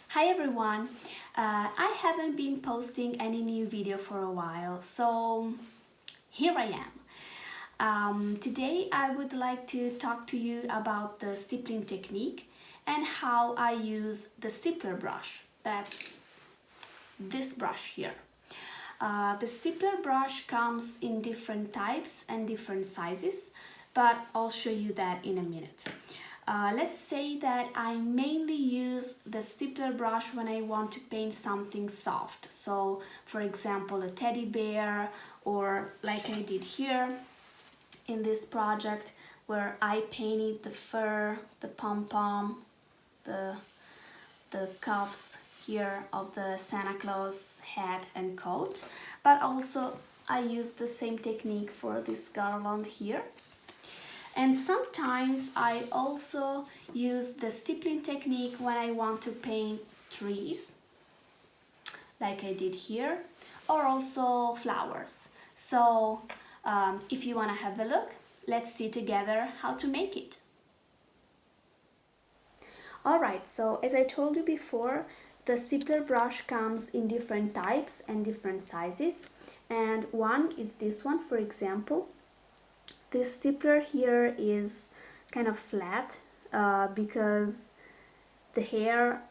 Hi everyone! I haven't been posting any new video for a while, so here I am. Today I would like to talk to you about the stippling technique and how I use the stippler brush. That's this brush here. The stippler brush comes in different types and different sizes, but I'll show you that in a minute. Let's say that I mainly use the stippler brush when I want to paint something soft. So, for example, a teddy bear, or like I did here in this project where I painted the fur, the pom-pom, the cuffs here of the Santa Claus hat and coat, but also I use the same technique for this garland here. And sometimes I also use the stippling technique when I want to paint trees, like I did here, or also flowers. So if you want to have a look, let's see together how to make it. Alright, so as I told you before, the stippler brush comes in different types and different sizes, and one is this one, for example. This stippler here is kind of flat because the hair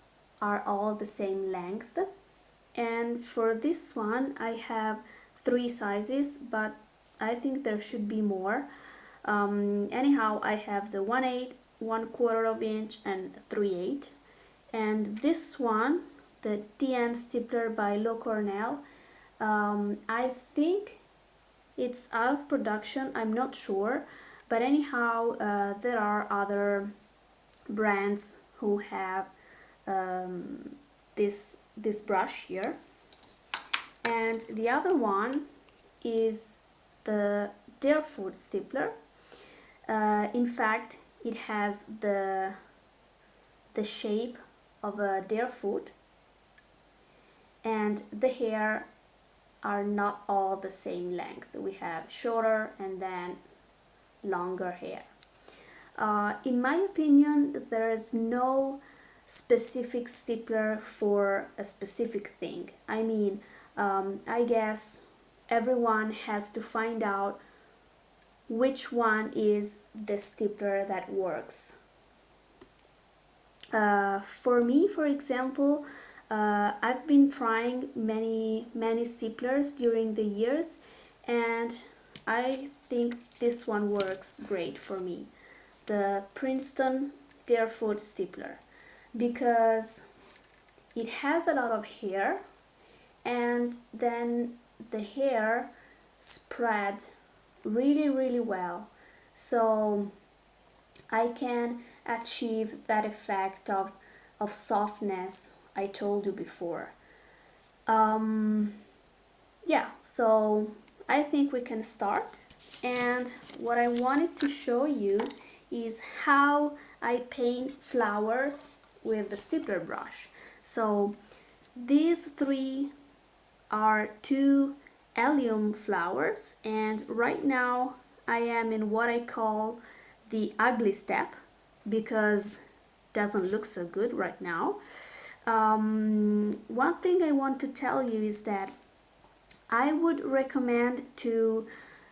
are all the same length, and for this one I have three sizes, but I think there should be more. Anyhow, I have the 1/8, 1/4 of inch, and 3/8. And this one, the TM stippler by Low Cornell, I think it's out of production, I'm not sure, but anyhow, there are other brands who have this brush here. And the other one is the Deerfoot stippler. In fact, it has the shape of a deerfoot, and the hair are not all the same length. We have shorter and then longer hair. In my opinion, there is no specific stippler for a specific thing. I mean, I guess everyone has to find out which one is the stippler that works. For me, for example, I've been trying many stipplers during the years, and I think this one works great for me, the Princeton Deerfoot stippler, because it has a lot of hair, and then the hair spread really well, so I can achieve that effect of softness I told you before. Yeah, so I think we can start. And what I wanted to show you is how I paint flowers with the stippler brush. So these three are two allium flowers, and right now I am in what I call the ugly step because it doesn't look so good right now. One thing I want to tell you is that I would recommend to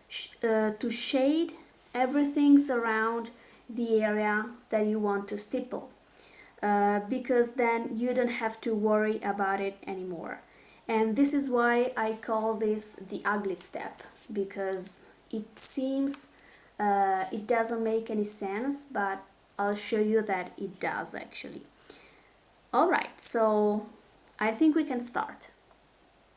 shade everything around the area that you want to stipple, because then you don't have to worry about it anymore. And this is why I call this the ugly step, because it seems it doesn't make any sense, but I'll show you that it does actually. Alright, so I think we can start.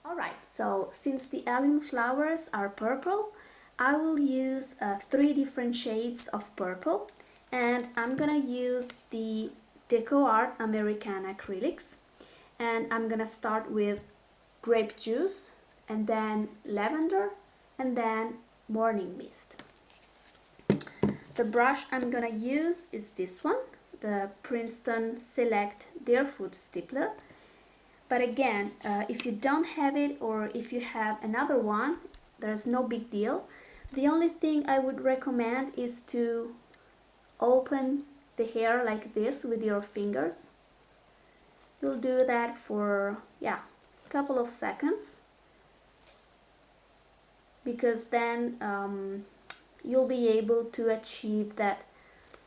Alright, so since the allium flowers are purple, I will use three different shades of purple, and I'm gonna use the DecoArt American acrylics, and I'm gonna start with grape juice, and then lavender, and then morning mist. The brush I'm gonna use is this one, the Princeton Select Deerfoot Stippler. But again, if you don't have it, or if you have another one, there's no big deal. The only thing I would recommend is to open the hair like this with your fingers. You'll do that for, yeah, a couple of seconds, because then you'll be able to achieve that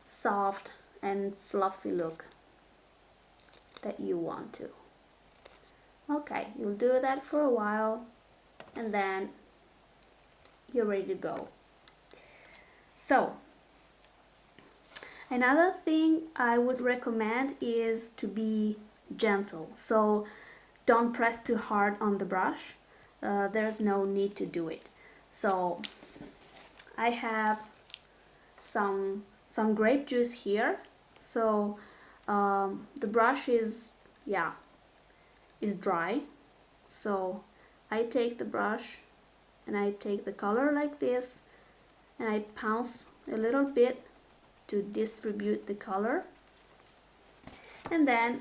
soft and fluffy look that you want to. Okay, you'll do that for a while and then you're ready to go. So another thing I would recommend is to be gentle. So don't press too hard on the brush. There's no need to do it. So I have some grape juice here. So the brush is dry. So I take the brush and I take the color like this and I pounce a little bit to distribute the color, and then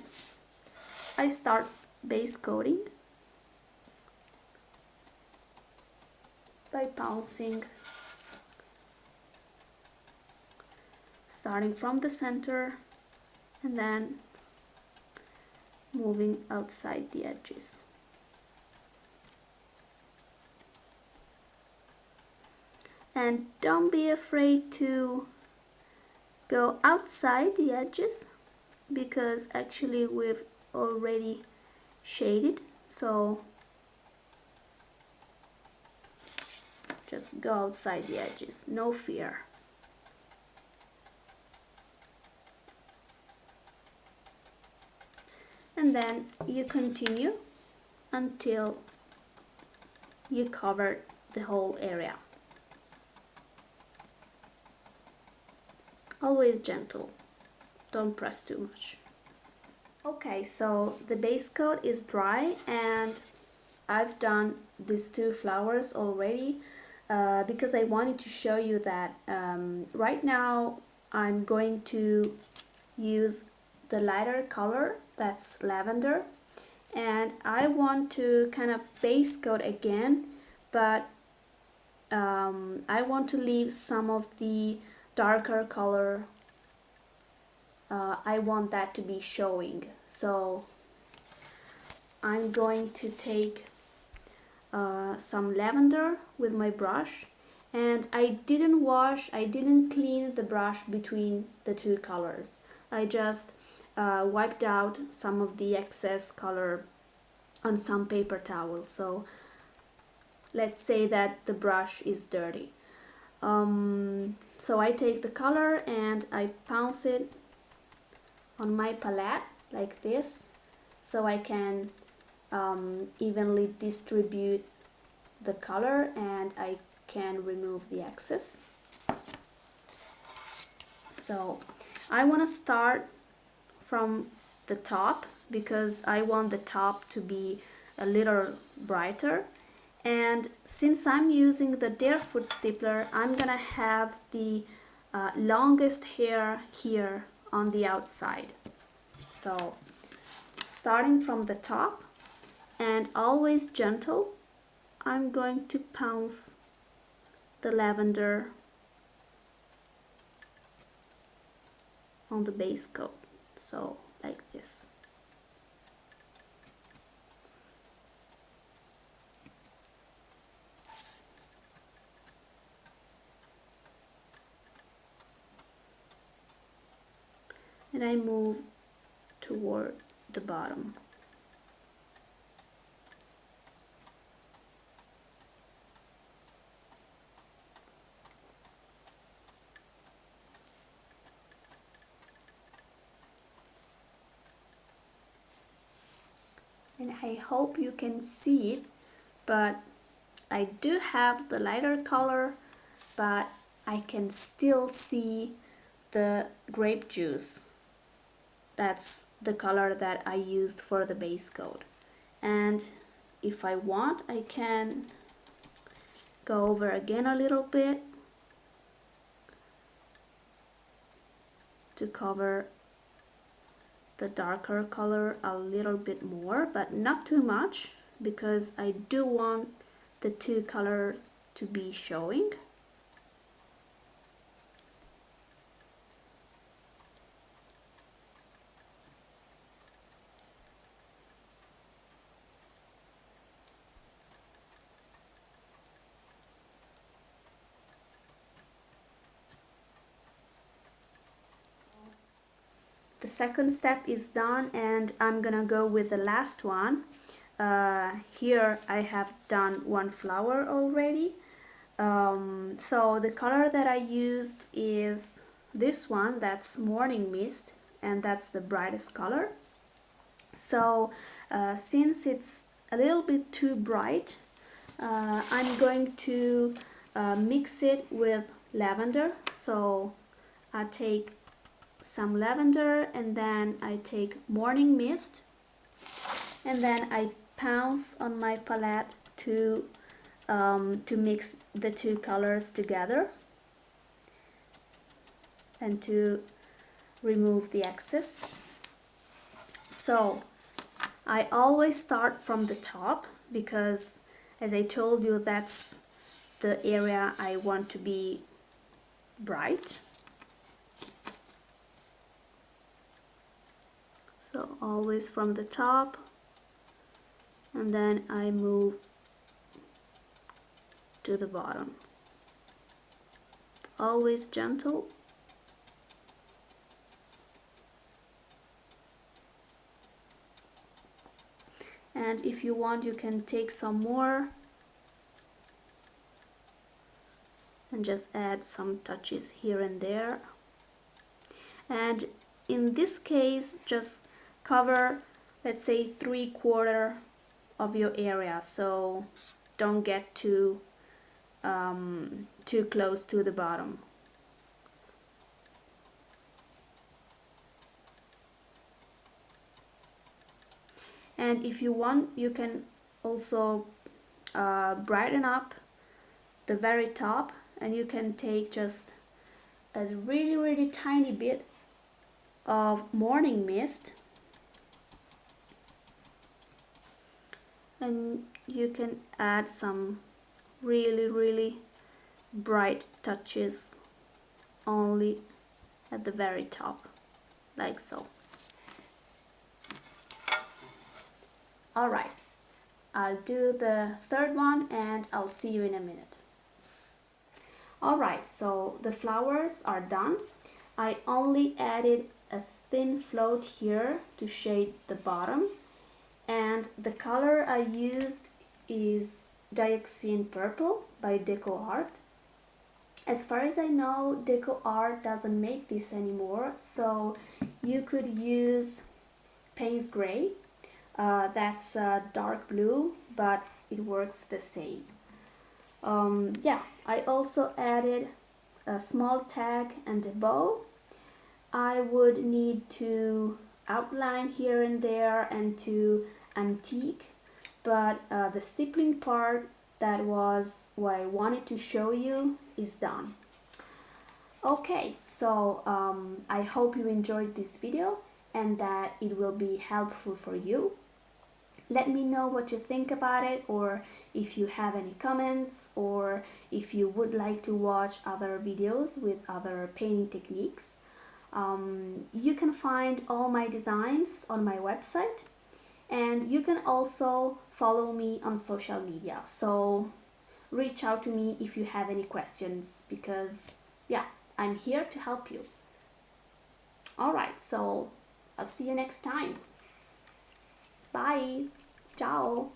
I start base coating by pouncing, starting from the center and then moving outside the edges. And don't be afraid to go outside the edges, because actually we've already shaded, so just go outside the edges, no fear. And then you continue until you cover the whole area. Always gentle, don't press too much. Okay, so the base coat is dry and I've done these two flowers already because I wanted to show you that right now I'm going to use the lighter color, that's lavender, and I want to kind of base coat again, but I want to leave some of the darker color. I want that to be showing, so I'm going to take some lavender with my brush, and I didn't clean the brush between the two colors. I just wiped out some of the excess color on some paper towel, so let's say that the brush is dirty. So I take the color and I pounce it on my palette like this, so I can evenly distribute the color and I can remove the excess. So I want to start from the top because I want the top to be a little brighter, and since I'm using the Deerfoot stippler, I'm gonna have the longest hair here on the outside. So starting from the top and always gentle, I'm going to pounce the lavender on the base coat, so like this. And I move toward the bottom. And I hope you can see it, but I do have the lighter color, but I can still see the grape juice. That's the color that I used for the base coat. And if I want, I can go over again a little bit to cover the darker color a little bit more, but not too much, because I do want the two colors to be showing. the second step is done, and I'm gonna go with the last one. Here I have done one flower already. So the color that I used is this one, that's Morning Mist, and that's the brightest color. So since it's a little bit too bright, I'm going to mix it with lavender. So I take some lavender, and then I take Morning Mist, and then I pounce on my palette to mix the two colors together and to remove the excess. So I always start from the top because, as I told you, that's the area I want to be bright. So always from the top, and then I move to the bottom. Always gentle. And if you want, you can take some more and just add some touches here and there. And in this case, just cover, let's say, 3/4 of your area, so don't get too close to the bottom. And if you want, you can also brighten up the very top, and you can take just a really tiny bit of Morning Mist, and you can add some really bright touches only at the very top, like so. Alright, I'll do the third one and I'll see you in a minute. Alright, so the flowers are done. I only added a thin float here to shade the bottom, and the color I used is Dioxine Purple by DecoArt. As far as I know, DecoArt doesn't make this anymore, so you could use Payne's Gray. That's dark blue, but it works the same. Yeah, I also added a small tag and a bow. I would need to outline here and there and to antique, but the stippling part, that was what I wanted to show you, is done. Okay, so I hope you enjoyed this video and that it will be helpful for you. Let me know what you think about it, or if you have any comments, or if you would like to watch other videos with other painting techniques. You can find all my designs on my website, and you can also follow me on social media. So reach out to me if you have any questions, because yeah, I'm here to help you. Alright, so I'll see you next time. Bye. Ciao.